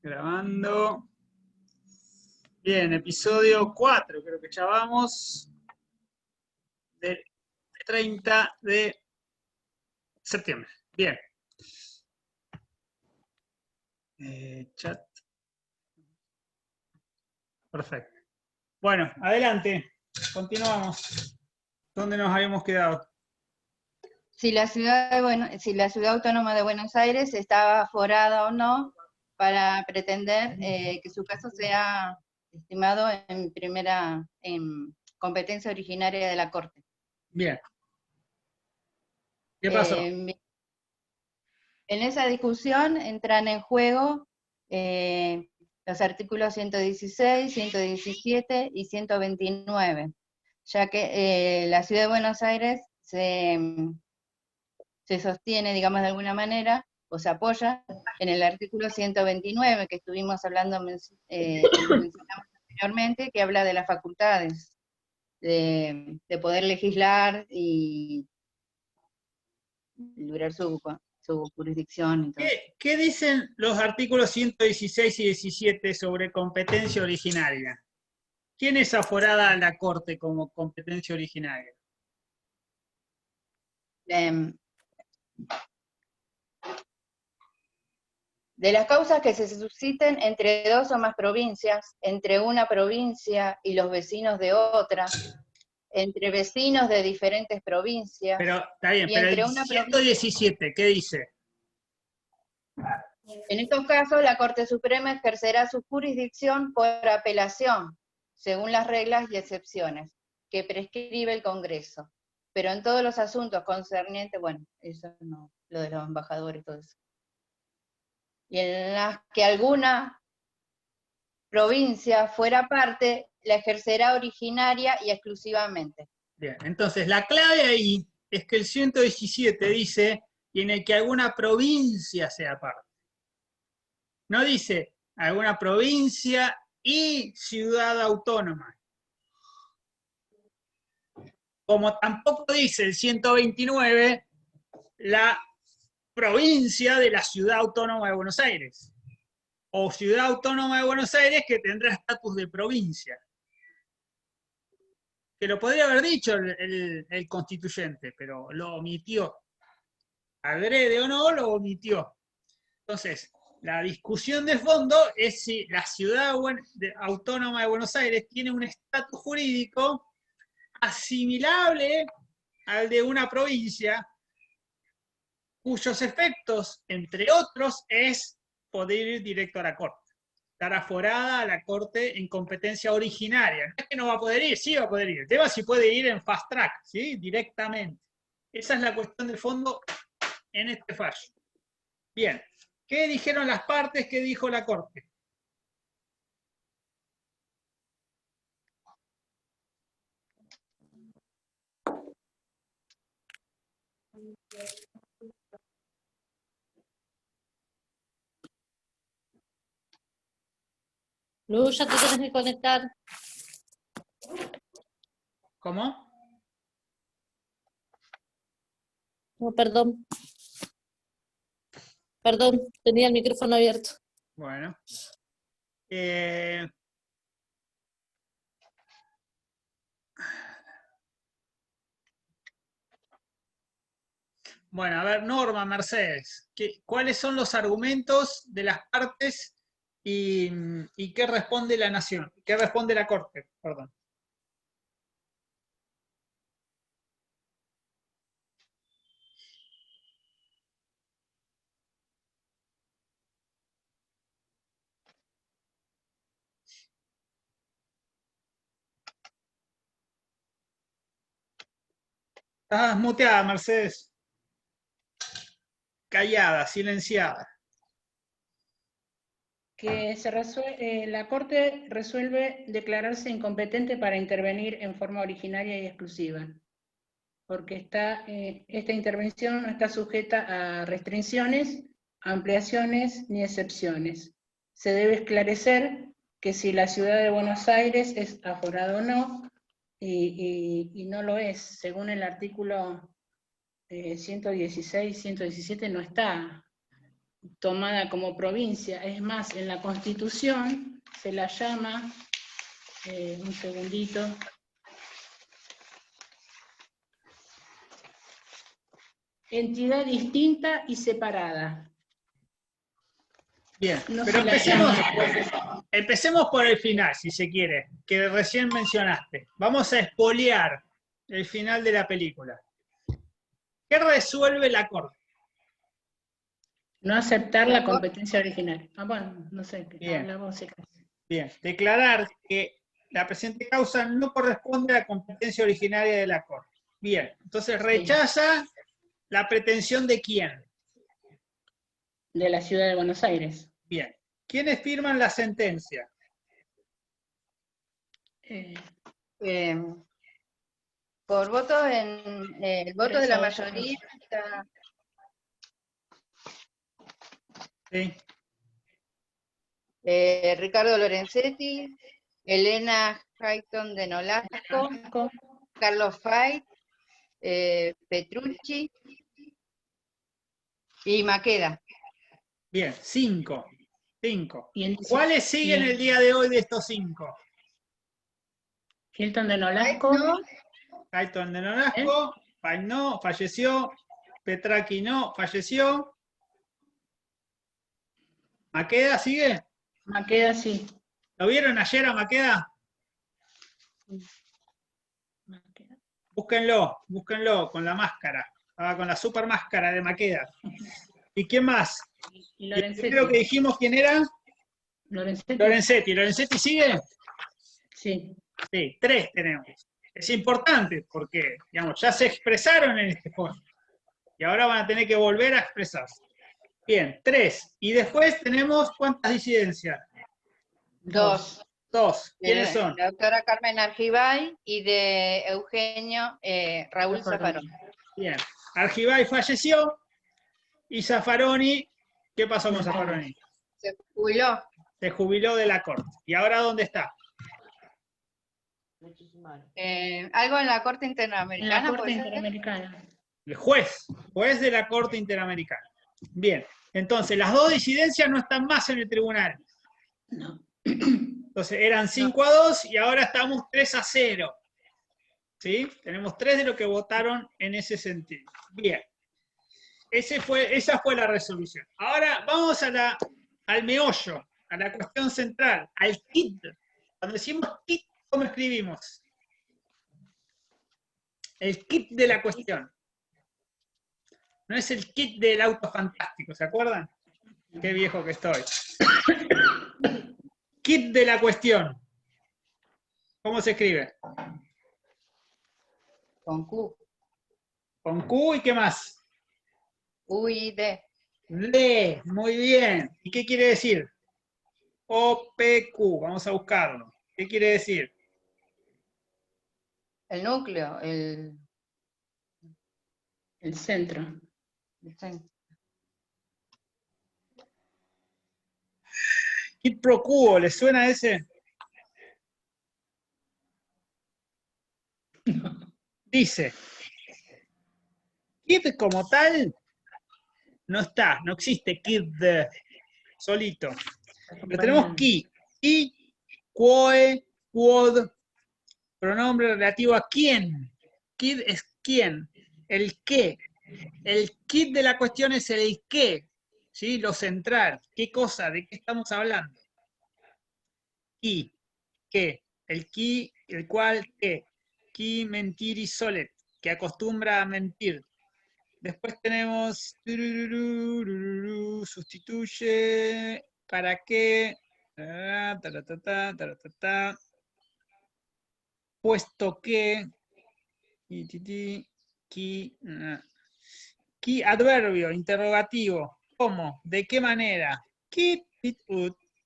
Grabando. Bien, episodio 4, creo que ya vamos. Del 30 de septiembre. Bien. Chat. Perfecto. Bueno, adelante. Continuamos. ¿Dónde nos habíamos quedado? Si la ciudad autónoma de Buenos Aires estaba aforada o no para pretender que su caso sea estimado en competencia originaria de la Corte. Bien. ¿Qué pasó? En esa discusión entran en juego los artículos 116, 117 y 129, ya que la ciudad de Buenos Aires se sostiene, digamos de alguna manera, o se apoya en el artículo 129, que estuvimos hablando, lo mencionamos anteriormente, que habla de las facultades, de poder legislar y liberar su jurisdicción y todo. ¿Qué dicen los artículos 116 y 17 sobre competencia originaria? ¿Quién es aforada a la Corte como competencia originaria? De las causas que se susciten entre dos o más provincias, entre una provincia y los vecinos de otra, entre vecinos de diferentes provincias. Pero está bien, y pero entre el 117, ¿qué dice? En estos casos, la Corte Suprema ejercerá su jurisdicción por apelación, según las reglas y excepciones que prescribe el Congreso. Pero en todos los asuntos concernientes, bueno, eso no, lo de los embajadores y todo eso. Y en las que alguna provincia fuera parte, la ejercerá originaria y exclusivamente. Bien, entonces la clave ahí es que el 117 dice, y en el que alguna provincia sea parte. No dice alguna provincia y ciudad autónoma. Como tampoco dice el 129 la provincia de la ciudad autónoma de Buenos Aires. O ciudad autónoma de Buenos Aires que tendrá estatus de provincia. Que lo podría haber dicho el constituyente, pero lo omitió. Adrede o no, lo omitió. Entonces, la discusión de fondo es si la ciudad autónoma de Buenos Aires tiene un estatus jurídico asimilable al de una provincia, cuyos efectos, entre otros, es poder ir directo a la Corte. Estar aforada a la Corte en competencia originaria. No es que no va a poder ir, sí va a poder ir. El tema es si puede ir en fast track, ¿sí? Directamente. Esa es la cuestión de fondo en este fallo. Bien, ¿qué dijeron las partes? ¿Qué dijo la Corte? Luz, ya te tienes que conectar. ¿Cómo? No, perdón. Perdón, tenía el micrófono abierto. Bueno. Bueno, a ver, Norma, Mercedes, ¿cuáles son los argumentos de las partes y qué responde la Nación? ¿Qué responde la Corte? Perdón. Estás muteada, Mercedes. Callada, silenciada. Que la Corte resuelve declararse incompetente para intervenir en forma originaria y exclusiva, porque esta intervención no está sujeta a restricciones, ampliaciones ni excepciones. Se debe esclarecer que si la ciudad de Buenos Aires es aforada o no, y no lo es, según el artículo 116, 117 no está tomada como provincia. Es más, en la Constitución se la llama, un segundito, entidad distinta y separada. Bien, No pero se la llama. empecemos por el final, si se quiere, que recién mencionaste. Vamos a espolear el final de la película. ¿Qué resuelve la Corte? No aceptar la competencia original. Ah, bueno, no sé, Bien. habla vos, Eca. Bien, declarar que la presente causa no corresponde a la competencia originaria de la Corte. Bien, entonces rechaza la pretensión de quién. De la ciudad de Buenos Aires. Bien, ¿quiénes firman la sentencia? Por voto el voto de la mayoría está ¿Sí? Ricardo Lorenzetti, Elena Hayton de Nolasco, Carlos Fay, Petrucci y Maqueda. Bien, 5. Y ¿Cuáles siguen el día de hoy de estos 5? Hilton de Nolasco. Hayton de Nolasco, Fay no, falleció. Petraki no, falleció. ¿Maqueda sigue? Maqueda sí. ¿Lo vieron ayer a Maqueda? Búsquenlo con la máscara. Estaba con la super máscara de Maqueda. ¿Y quién más? Y El primero que dijimos, ¿quién era? Lorenzetti. ¿Lorenzetti sigue? Sí. Sí, 3 tenemos. Es importante porque, digamos, ya se expresaron en este foro. Y ahora van a tener que volver a expresarse. Bien, 3. Y después tenemos, ¿cuántas disidencias? 2. 2. ¿Quiénes son? La doctora Carmen Argibay y de Eugenio Raúl Zaffaroni. Bien. Argibay falleció y Zaffaroni, ¿qué pasó con Zaffaroni? Se jubiló. Se jubiló de la corte. ¿Y ahora dónde está? Algo en la Corte Interamericana. En la Corte Interamericana. El juez de la Corte Interamericana. Bien, entonces las 2 disidencias no están más en el tribunal. No. Entonces eran 5-2 y ahora estamos 3-0. ¿Sí? Tenemos 3 de lo que votaron en ese sentido. Bien. Esa fue la resolución. Ahora vamos al meollo, a la cuestión central, al kit. Cuando decimos kit, ¿cómo escribimos? El kit de la cuestión. No es el kit del auto fantástico, ¿se acuerdan? Qué viejo que estoy. Kit de la cuestión. ¿Cómo se escribe? Con Q. Con Q y ¿qué más? U y D. D, muy bien. ¿Y qué quiere decir? OPQ, vamos a buscarlo. ¿Qué quiere decir? El núcleo, el centro. Quid pro quo, ¿les suena ese? Dice, quid como tal no está, no existe quid solito. Pero tenemos qui, quoe, quod, pronombre relativo a quién. Quid es quién, el qué. El quid de la cuestión es el qué, ¿sí? Lo central, qué cosa, de qué estamos hablando. Qui, qué, el qui, el cual, qué. Qui mentiri solet, que acostumbra a mentir. Después tenemos sustituye, para qué, puesto que, qui adverbio, interrogativo, ¿cómo? ¿De qué manera?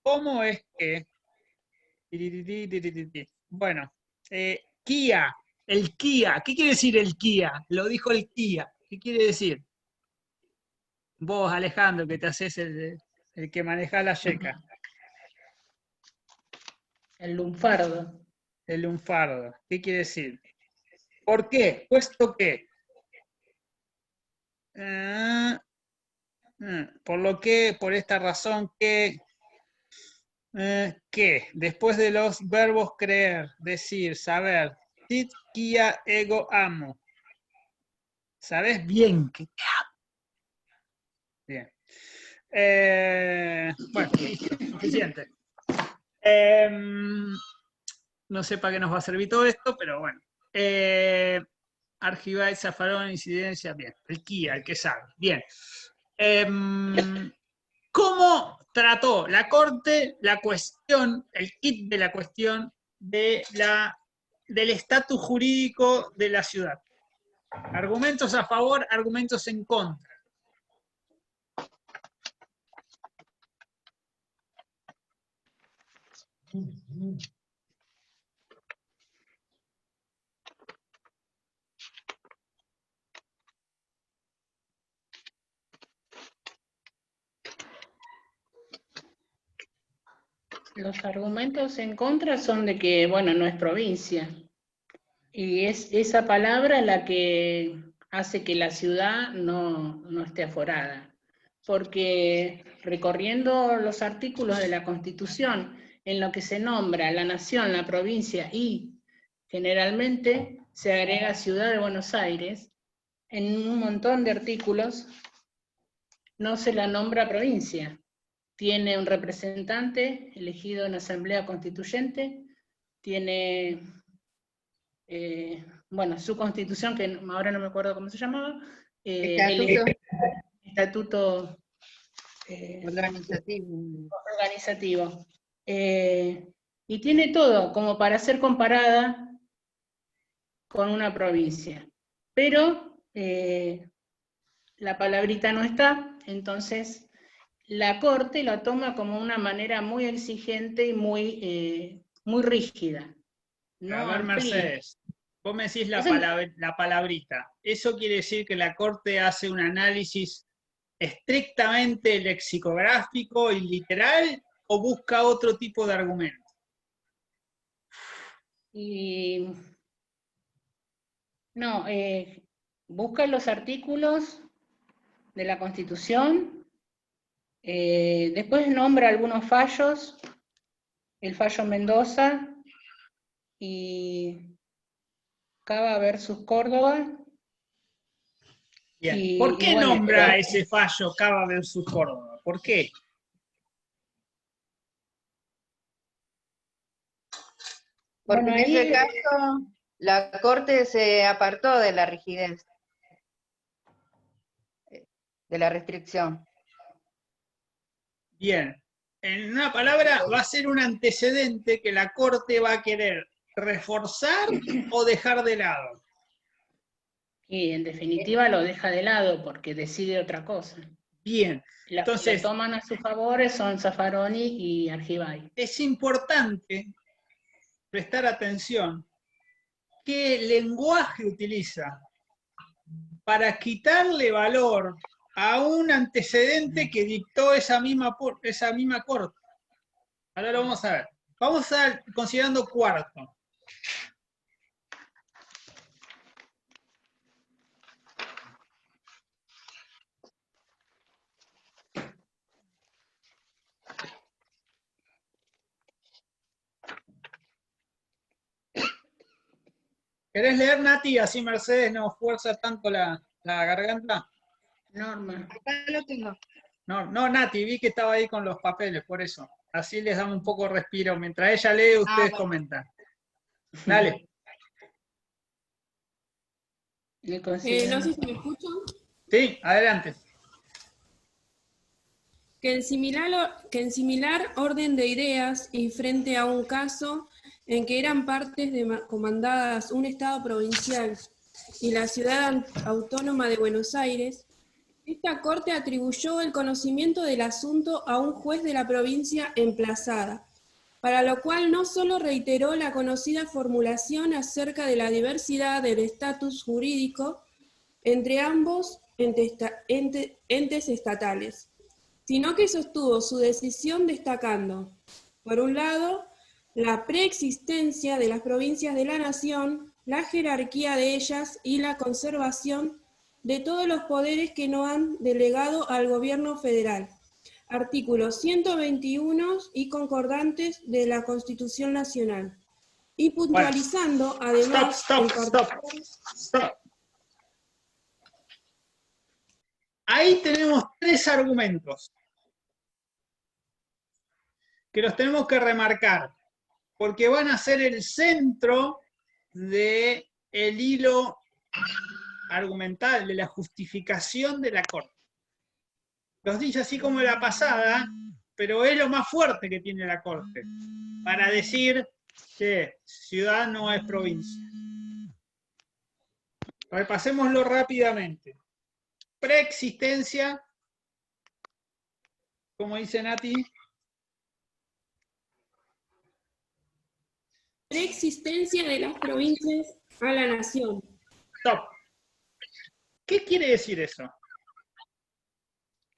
¿Cómo es que? Bueno, Kia, el Kia, ¿qué quiere decir el Kia? Lo dijo el Kia, ¿qué quiere decir? Vos, Alejandro, que te haces el que maneja la yeca. El lunfardo. El lunfardo, ¿qué quiere decir? ¿Por qué? Puesto que. Por esta razón que después de los verbos creer, decir, saber, tit, kia, ego, amo. ¿Sabes bien que te amo? Bien. Bueno, listo, suficiente. No sé para qué nos va a servir todo esto, pero bueno. Argibay, Zaffaroni, incidencia, bien. El Kia, el que sabe. Bien. ¿Cómo trató la Corte la cuestión, el kit de la cuestión del estatus jurídico de la ciudad? Argumentos a favor, argumentos en contra. Los argumentos en contra son de que, bueno, no es provincia. Y es esa palabra la que hace que la ciudad no esté aforada. Porque recorriendo los artículos de la Constitución, en lo que se nombra la nación, la provincia y generalmente se agrega Ciudad de Buenos Aires, en un montón de artículos no se la nombra provincia. Tiene un representante elegido en Asamblea Constituyente, tiene, bueno, su constitución, que ahora no me acuerdo cómo se llamaba, estatuto organizativo. Y tiene todo como para ser comparada con una provincia. Pero la palabrita no está, entonces la Corte lo toma como una manera muy exigente y muy rígida. No, a ver, Mercedes, vos me decís la palabrita. ¿Eso quiere decir que la Corte hace un análisis estrictamente lexicográfico y literal o busca otro tipo de argumento? No, busca los artículos de la Constitución, después nombra algunos fallos, el fallo Mendoza y Cava versus Córdoba. Bien. ¿Por qué nombra ese fallo Cava versus Córdoba? ¿Por qué? Porque en ese caso la Corte se apartó de la rigidez, de la restricción. Bien. En una palabra, va a ser un antecedente que la Corte va a querer reforzar o dejar de lado. Y en definitiva lo deja de lado porque decide otra cosa. Bien. Entonces, lo toman a su favor son Zaffaroni y Argibay. Es importante prestar atención qué lenguaje utiliza para quitarle valor a un antecedente que dictó esa misma Corte. Ahora lo vamos a ver. Vamos a considerando cuarto. ¿Querés leer, Nati? Así Mercedes no fuerza tanto la garganta. Norma. Acá lo tengo. No, Nati, vi que estaba ahí con los papeles, por eso. Así les damos un poco de respiro. Mientras ella lee, ustedes comentan. Dale. No sé si me escuchan. Sí, adelante. Que en similar orden de ideas y frente a un caso en que eran partes comandadas un Estado provincial y la Ciudad Autónoma de Buenos Aires, esta Corte atribuyó el conocimiento del asunto a un juez de la provincia emplazada, para lo cual no solo reiteró la conocida formulación acerca de la diversidad del estatus jurídico entre ambos entes estatales, sino que sostuvo su decisión destacando, por un lado, la preexistencia de las provincias de la nación, la jerarquía de ellas y la conservación de todos los poderes que no han delegado al gobierno federal. Artículos 121 y concordantes de la Constitución Nacional. Y puntualizando, además... Stop. Ahí tenemos 3 argumentos que los tenemos que remarcar, porque van a ser el centro del hilo argumental, de la justificación de la Corte. Los dice así como la pasada, pero es lo más fuerte que tiene la Corte, para decir que ciudad no es provincia. Repasémoslo rápidamente. Preexistencia, como dice Nati. Preexistencia de las provincias a la nación. Stop. ¿Qué quiere decir eso?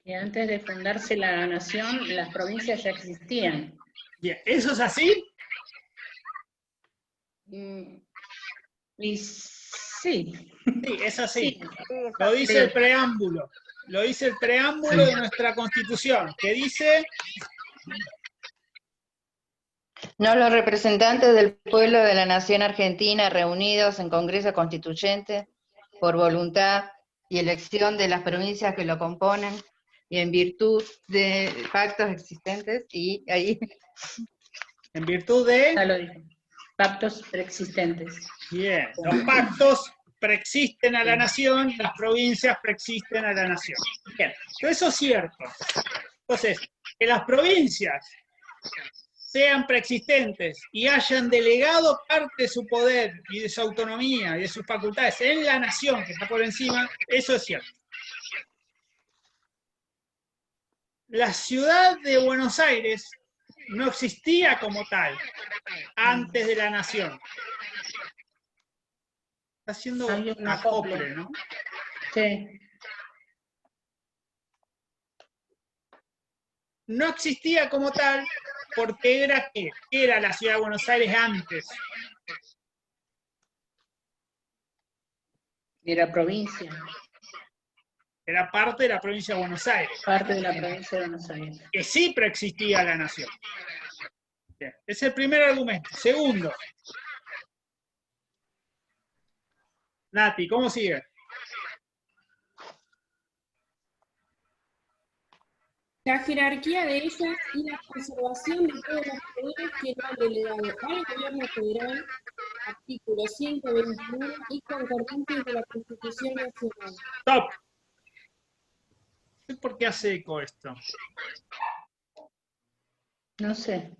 Que antes de fundarse la nación, las provincias ya existían. Bien, ¿eso es así? Y sí. Sí, es así. Sí. Lo dice el preámbulo. Lo dice el preámbulo de nuestra Constitución, que dice... No, los representantes del pueblo de la nación argentina reunidos en Congreso Constituyente por voluntad y elección de las provincias que lo componen y en virtud de pactos existentes y ahí... En virtud de... Ya lo dije. Pactos preexistentes. Bien, los pactos preexisten a la nación, las provincias preexisten a la nación. Bien, pero eso es cierto. Entonces, que las provincias sean preexistentes y hayan delegado parte de su poder y de su autonomía y de sus facultades en la nación que está por encima, eso es cierto. La ciudad de Buenos Aires no existía como tal antes de la nación. Está haciendo Hay un acople, ¿no? Sí. No existía como tal porque era ¿qué? ¿Qué era la ciudad de Buenos Aires antes? Era provincia. Era parte de la provincia de Buenos Aires. Parte de la provincia de Buenos Aires. Que sí preexistía la nación. Bien, ese es el primer argumento. Segundo. Nati, ¿cómo sigue? La jerarquía de ellas y la conservación de todos los poderes que no han delegado al gobierno federal, artículo 121 y concordantes de la Constitución Nacional. Stop. ¿Por qué hace eco esto? No sé.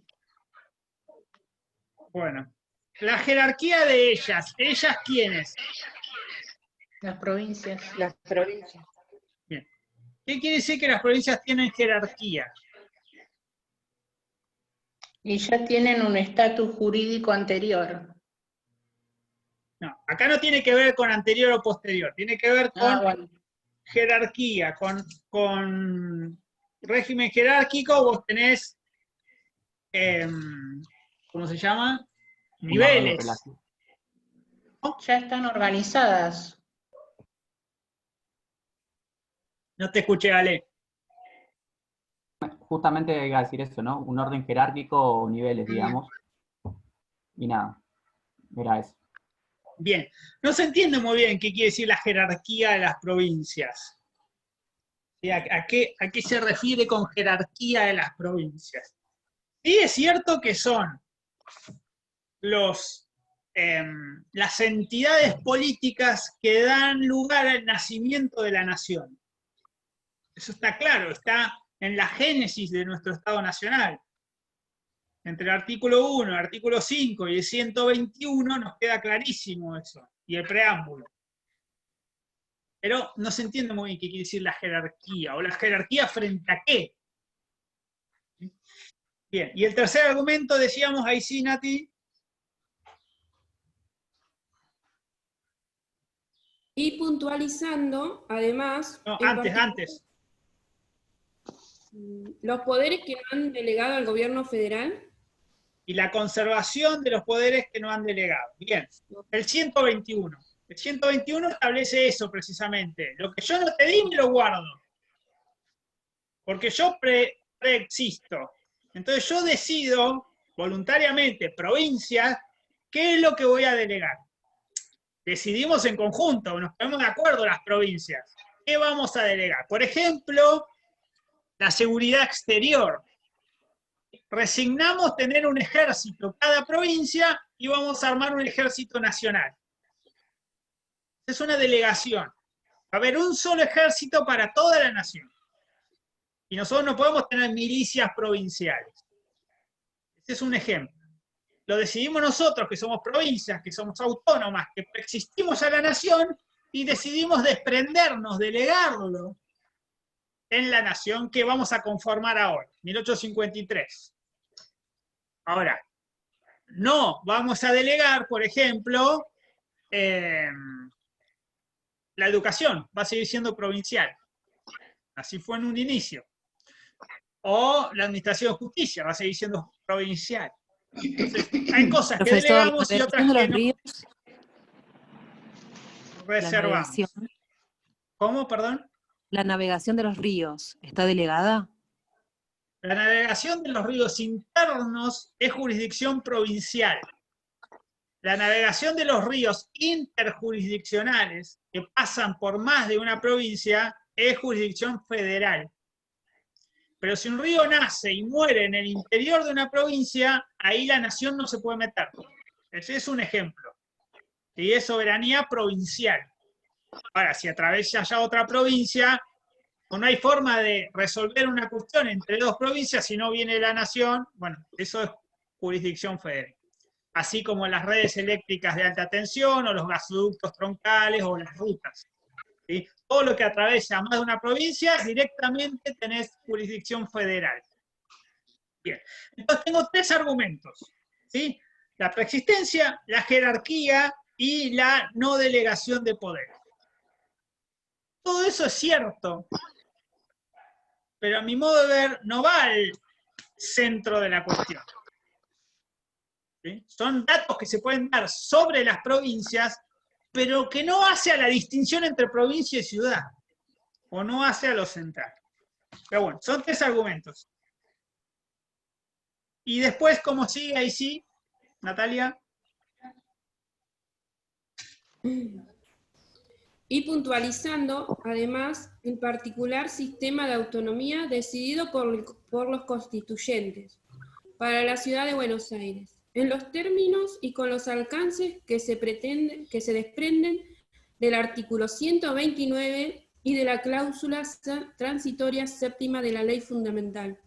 Bueno, la jerarquía de ellas. ¿Ellas quiénes? Las provincias. Las provincias. Bien. ¿Qué quiere decir que las provincias tienen jerarquía? Y ya tienen un estatus jurídico anterior. No, acá no tiene que ver con anterior o posterior, tiene que ver con Bueno. jerarquía, con régimen jerárquico. Vos tenés, ¿cómo se llama? Niveles. Ya están organizadas. No te escuché, Ale. Justamente iba a decir eso, ¿no? Un orden jerárquico o niveles, digamos. Y nada, era eso. Bien, no se entiende muy bien qué quiere decir la jerarquía de las provincias. ¿Sí? ¿A qué se refiere con jerarquía de las provincias? Sí, es cierto que son las entidades políticas que dan lugar al nacimiento de la nación. Eso está claro, está en la génesis de nuestro Estado Nacional. Entre el artículo 1, el artículo 5 y el 121 nos queda clarísimo eso, y el preámbulo. Pero no se entiende muy bien qué quiere decir la jerarquía, o la jerarquía frente a qué. Bien, y el tercer argumento, decíamos, ahí sí, Nati. Y puntualizando, además... No, en antes. particular, los poderes que no han delegado al gobierno federal. Y la conservación de los poderes que no han delegado. Bien, el 121. El 121 establece eso precisamente. Lo que yo no te di, me lo guardo. Porque yo preexisto. Entonces yo decido voluntariamente, provincias, qué es lo que voy a delegar. Decidimos en conjunto, nos ponemos de acuerdo las provincias. ¿Qué vamos a delegar? Por ejemplo, la seguridad exterior. Resignamos tener un ejército cada provincia y vamos a armar un ejército nacional. Es una delegación. Va a haber un solo ejército para toda la nación. Y nosotros no podemos tener milicias provinciales. Este es un ejemplo. Lo decidimos nosotros, que somos provincias, que somos autónomas, que existimos a la nación, y decidimos desprendernos, delegarlo en la nación que vamos a conformar ahora, 1853. Ahora, no vamos a delegar, por ejemplo, la educación, va a seguir siendo provincial. Así fue en un inicio. O la administración de justicia, va a seguir siendo provincial. Entonces, hay cosas que delegamos y otras que no reservamos. ¿Cómo, perdón? ¿La navegación de los ríos está delegada? La navegación de los ríos internos es jurisdicción provincial. La navegación de los ríos interjurisdiccionales, que pasan por más de una provincia, es jurisdicción federal. Pero si un río nace y muere en el interior de una provincia, ahí la nación no se puede meter. Ese es un ejemplo. Y es soberanía provincial. Ahora, si atraviesa ya otra provincia, o no hay forma de resolver una cuestión entre dos provincias si no viene la nación, bueno, eso es jurisdicción federal. Así como las redes eléctricas de alta tensión, o los gasoductos troncales, o las rutas. ¿Sí? Todo lo que atraviesa más de una provincia, directamente tenés jurisdicción federal. Bien, entonces tengo tres argumentos. ¿Sí? La preexistencia, la jerarquía y la no delegación de poder. Todo eso es cierto, pero a mi modo de ver no va al centro de la cuestión. ¿Sí? Son datos que se pueden dar sobre las provincias, pero que no hace a la distinción entre provincia y ciudad, o no hace a lo central. Pero bueno, son tres argumentos. Y después, ¿cómo sigue? Ahí sí, Natalia. Y puntualizando, además, el particular sistema de autonomía decidido por los constituyentes para la ciudad de Buenos Aires, en los términos y con los alcances que se desprenden del artículo 129 y de la cláusula transitoria séptima de la Ley Fundamental.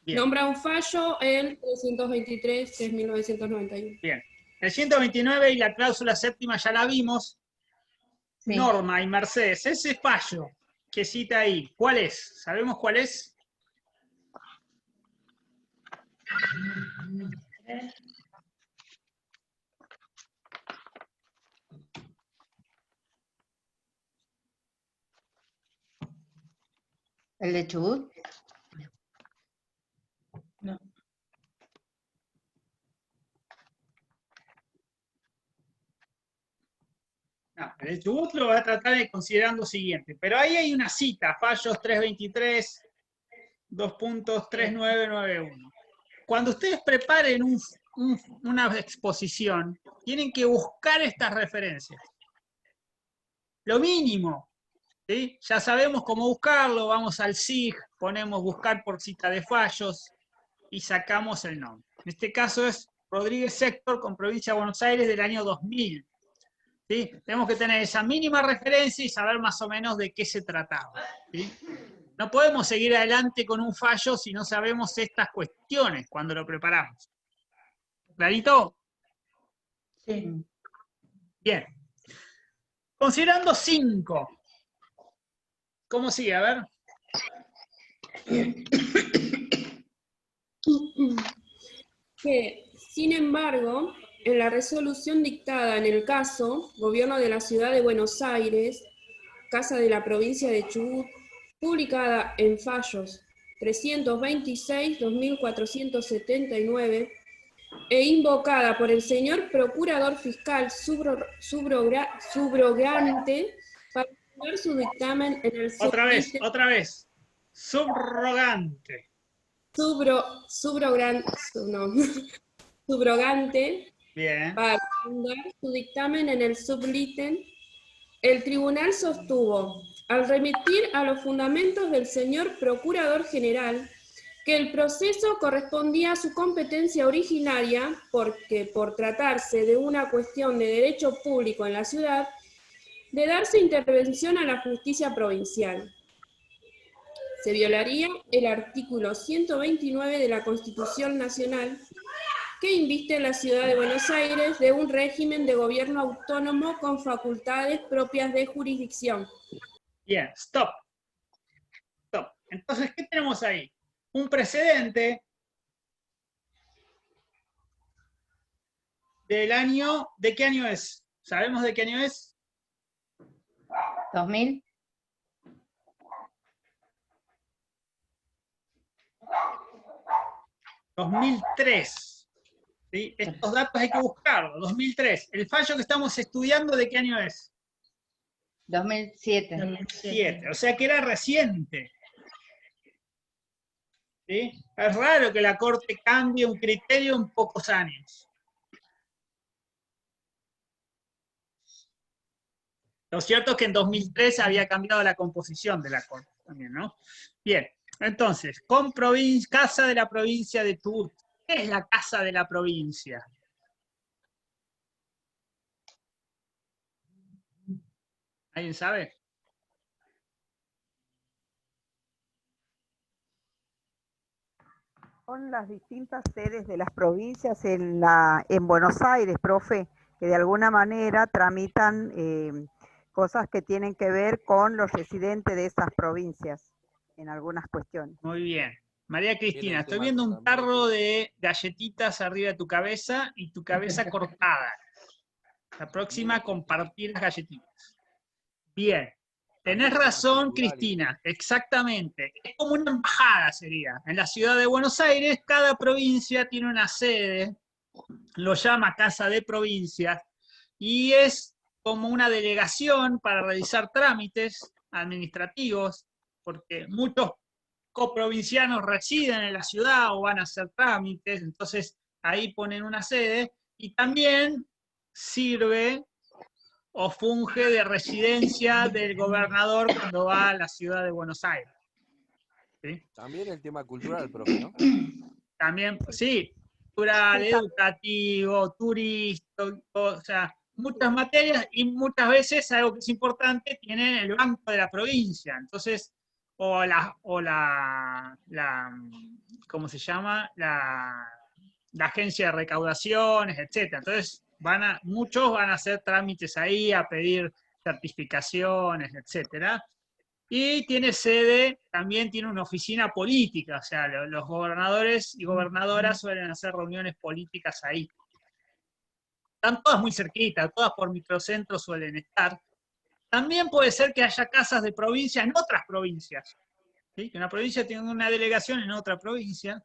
Bien. Nombra un fallo el 323, que es 1991. Bien. El 129 y la cláusula séptima ya la vimos. Sí. Norma y Mercedes, ese fallo que cita ahí, ¿cuál es? ¿Sabemos cuál es? ¿El de Chubut? No. No, el Chubut lo va a tratar de considerar lo siguiente, pero ahí hay una cita, fallos 323, 2.3991. Cuando ustedes preparen una exposición, tienen que buscar estas referencias. Lo mínimo, ¿sí? Ya sabemos cómo buscarlo, vamos al SIG, ponemos buscar por cita de fallos y sacamos el nombre. En este caso es Rodríguez Héctor con Provincia de Buenos Aires del año 2000. ¿Sí? Tenemos que tener esa mínima referencia y saber más o menos de qué se trataba. ¿Sí? No podemos seguir adelante con un fallo si no sabemos estas cuestiones cuando lo preparamos. ¿Clarito? Sí. Bien. Considerando 5. ¿Cómo sigue? A ver. Que, sin embargo, en la resolución dictada en el caso, Gobierno de la Ciudad de Buenos Aires, Casa de la Provincia de Chubut, publicada en fallos 326, 2479, e invocada por el señor Procurador Fiscal subrogante para dar su dictamen en el Otra vez. Subrogante. Subrogante Bien. para dar su dictamen en el sublítem. El tribunal sostuvo, al remitir a los fundamentos del señor Procurador General, que el proceso correspondía a su competencia originaria porque, por tratarse de una cuestión de derecho público en la ciudad, de darse intervención a la justicia provincial. Se violaría el artículo 129 de la Constitución Nacional, que inviste a la ciudad de Buenos Aires de un régimen de gobierno autónomo con facultades propias de jurisdicción. Bien, stop. Entonces, ¿qué tenemos ahí? Un precedente del año, ¿de qué año es? ¿Sabemos de qué año es? 2000. ¿2003? ¿Sí? Estos datos hay que buscarlos. 2003. El fallo que estamos estudiando, ¿de qué año es? 2007. 2007. O sea que era reciente. ¿Sí? Es raro que la Corte cambie un criterio en pocos años. Lo cierto es que en 2003 había cambiado la composición de la Corte también, ¿no? Bien, entonces, con Casa de la Provincia de Chubut. ¿Qué es la Casa de la Provincia? ¿Alguien sabe? Son las distintas sedes de las provincias en Buenos Aires, profe, que de alguna manera tramitan cosas que tienen que ver con los residentes de esas provincias, en algunas cuestiones. Muy bien. María Cristina, estoy viendo un tarro de galletitas arriba de tu cabeza y tu cabeza cortada. La próxima, compartir las galletitas. Bien. Tenés razón, Cristina, exactamente. Es como una embajada sería. En la ciudad de Buenos Aires, cada provincia tiene una sede, lo llama Casa de Provincias, y es como una delegación para realizar trámites administrativos, porque muchos coprovincianos residen en la ciudad o van a hacer trámites, entonces ahí ponen una sede, y también sirve o funge de residencia del gobernador cuando va a la ciudad de Buenos Aires. ¿Sí? También el tema cultural, profe, ¿no? También, sí, cultural, educativo, turístico, o sea, muchas materias y muchas veces, algo que es importante, tienen el banco de la provincia. Entonces, ¿cómo se llama? La agencia de recaudaciones, etcétera. Entonces, muchos van a hacer trámites ahí, a pedir certificaciones, etcétera. Y tiene sede, también tiene una oficina política, o sea, los gobernadores y gobernadoras suelen hacer reuniones políticas ahí. Están todas muy cerquitas, todas por microcentros suelen estar. También puede ser que haya casas de provincia en otras provincias, ¿sí? Que una provincia tiene una delegación en otra provincia.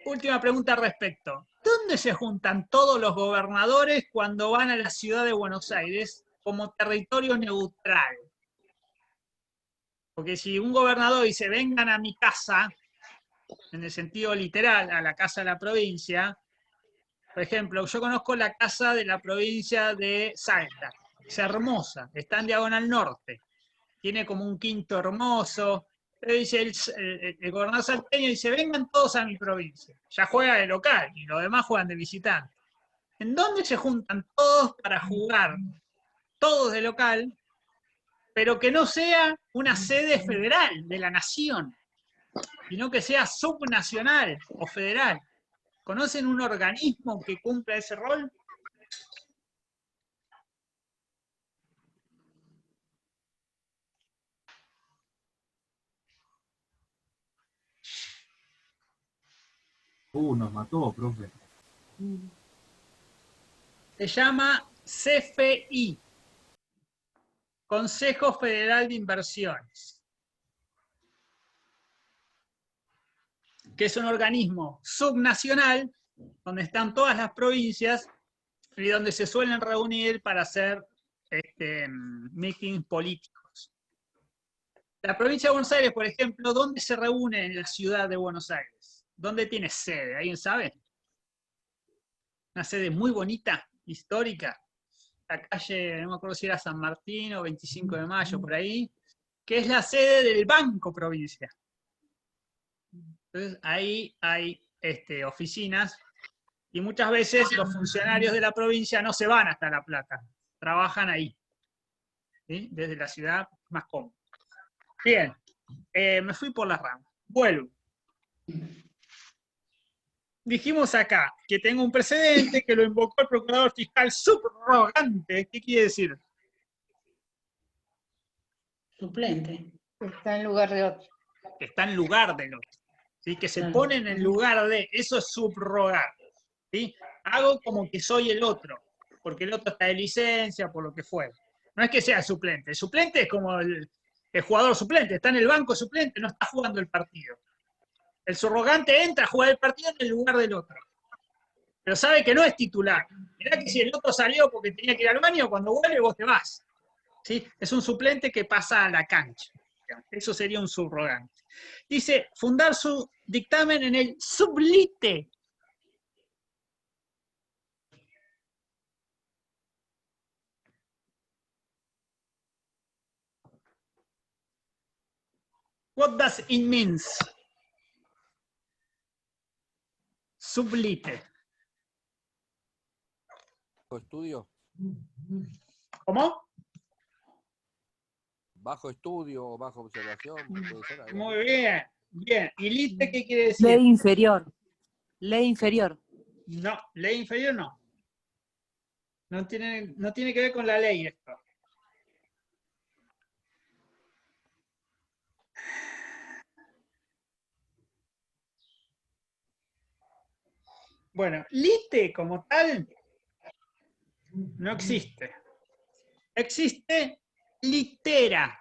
Última pregunta al respecto. ¿Dónde se juntan todos los gobernadores cuando van a la ciudad de Buenos Aires como territorio neutral? Porque si un gobernador dice, vengan a mi casa, en el sentido literal, a la casa de la provincia, por ejemplo, yo conozco la casa de la provincia de Salta, es hermosa, está en Diagonal Norte, tiene como un quinto hermoso. Pero dice el gobernador salteño, dice, vengan todos a mi provincia. Ya juega de local y los demás juegan de visitante. ¿En dónde se juntan todos para jugar? Todos de local, pero que no sea una sede federal de la nación, sino que sea subnacional o federal. ¿Conocen un organismo que cumpla ese rol? Nos mató, profe. Se llama CFI, Consejo Federal de Inversiones. que es un organismo subnacional, donde están todas las provincias y donde se suelen reunir para hacer meetings políticos. La provincia de Buenos Aires, por ejemplo, ¿dónde se reúne en la ciudad de Buenos Aires? ¿Dónde tiene sede? ¿Alguien sabe? Una sede muy bonita, histórica. La calle, no me acuerdo si era San Martín o 25 de Mayo, por ahí, que es la sede del Banco Provincia. Entonces, ahí hay oficinas y muchas veces los funcionarios de la provincia no se van hasta La Plata, trabajan ahí, ¿sí? Desde la ciudad más cómoda. Bien, me fui por las ramas. Vuelvo. Dijimos acá que tengo un precedente que lo invocó el procurador fiscal subrogante. ¿Qué quiere decir? Suplente. Está en lugar de otro. Que está en lugar del otro. ¿Sí? Que se Claro. pone en el lugar de. Eso es subrogar. ¿Sí? Hago como que soy el otro, porque el otro está de licencia, por lo que fuera. No es que sea suplente. El suplente es como el jugador suplente. Está en el banco suplente, no está jugando el partido. El subrogante entra a jugar el partido en el lugar del otro. Pero sabe que no es titular. Mirá que si el otro salió porque tenía que ir al baño, cuando vuelve vos te vas. ¿Sí? Es un suplente que pasa a la cancha. Eso sería un subrogante. Dice, fundar su dictamen en el sublite. What does it mean? Sublite. Bajo estudio. ¿Cómo? Bajo estudio o bajo observación. Puede ser algo. Muy bien, bien. ¿Y lite qué quiere decir? Ley inferior. Ley inferior. No, ley inferior no. No tiene que ver con la ley esto. Bueno, lite como tal no existe. Existe litera.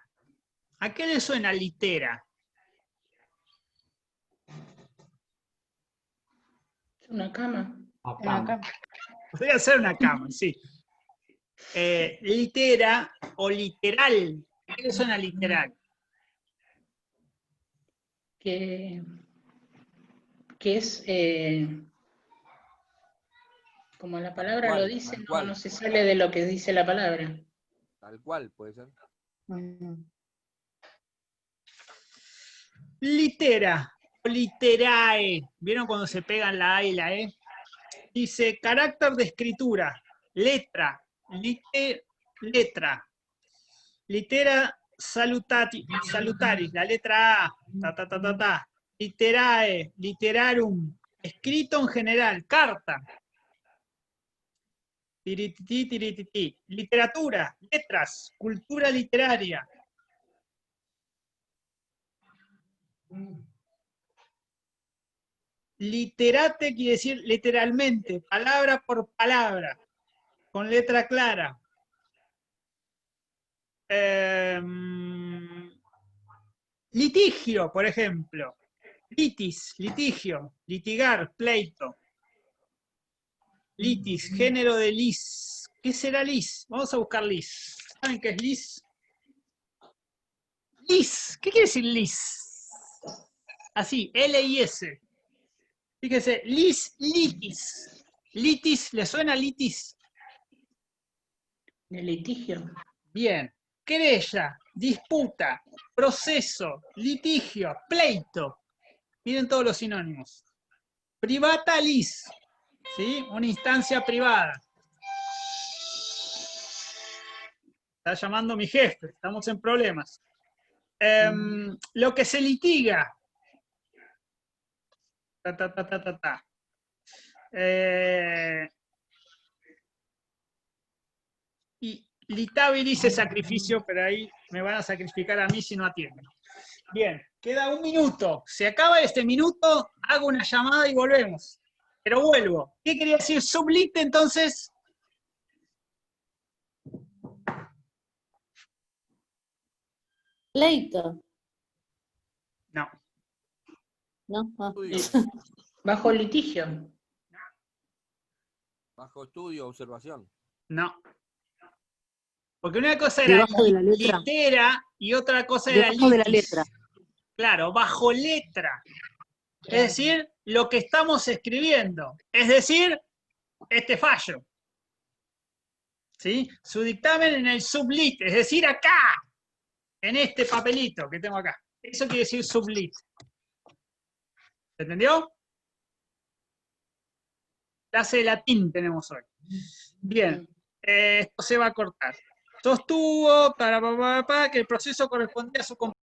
¿A qué le suena litera? Es una cama. Acá. Podría ser una cama, sí. Litera o literal. ¿A qué le suena literal? Que es, como la palabra Tal cual, lo dice, tal no, cual. no se sale de lo que dice la palabra. Tal cual, puede ser. Litera o literae. ¿Vieron cuando se pegan la A y la E? Dice carácter de escritura, letra, letra. Litera salutaris, la letra A, Literae, literarum, escrito en general, carta. Tirititi, tirititi. Literatura, letras, cultura literaria. Literate quiere decir literalmente, palabra por palabra, con letra clara. Litigio, por ejemplo. Litis, litigio, litigar, pleito. Litis, género de lis. ¿Qué será lis? Vamos a buscar lis. ¿Saben qué es lis? Lis, ¿qué quiere decir lis? Así, L-I-S. Fíjese, lis, litis. Litis, ¿le suena litis? De litigio. Bien. Querella, disputa, proceso, litigio, pleito. Miren todos los sinónimos. Privata lis, ¿sí? Una instancia privada. Está llamando mi jefe, estamos en problemas. Lo que se litiga. Y litavi dice sacrificio, pero ahí me van a sacrificar a mí si no atiendo. Bien, queda un minuto. Se acaba este minuto, hago una llamada y volvemos. Pero vuelvo. ¿Qué quería decir sublite entonces? Pleito. No. ¿no? Ah. Estudio, Bajo litigio. bajo estudio, observación. No. Porque una cosa era Debajo de la letra. litera y otra cosa era Debajo de la litis. letra. Claro, bajo letra. Es decir, lo que estamos escribiendo. Es decir, este fallo. ¿Sí? Su dictamen en el sublit, es decir, acá, en este papelito que tengo acá. Eso quiere decir sublit. ¿Se entendió? Clase de latín tenemos hoy. Bien, esto se va a cortar. Sostuvo que el proceso correspondía a su